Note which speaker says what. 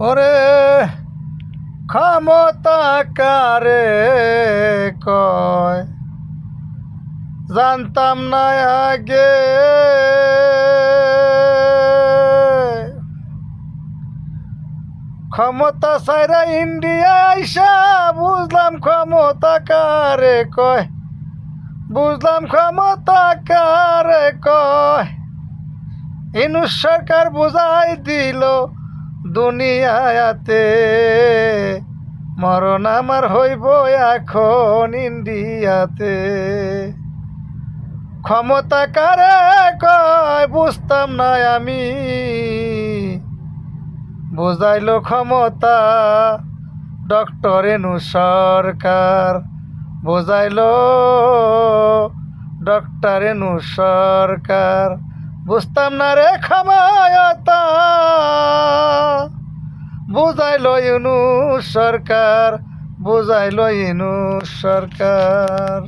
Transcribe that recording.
Speaker 1: ওরে ক্ষমতা কারে কয় জানতাম না আগে, ক্ষমতা সাইরা ইন্ডিয়া আইসা বুঝলাম ক্ষমতা কারে কয়, বুঝলাম ক্ষমতা কারে কয়। ইনুস সরকার বুঝাই দিল দুনিয়াতে, মরণ আমার হইব এখন ইন্ডিয়াতে। ক্ষমতা কারে কয় বুঝতাম না আমি, বুঝাইল ক্ষমতা ডক্টর ইনুস সরকার, বুঝাইল ডক্টর ইনুস সরকার। বুঝতাম না রে ক্ষমতা, বুঝাইল ইনুস সরকার, বুঝাইল ইনুস সরকার।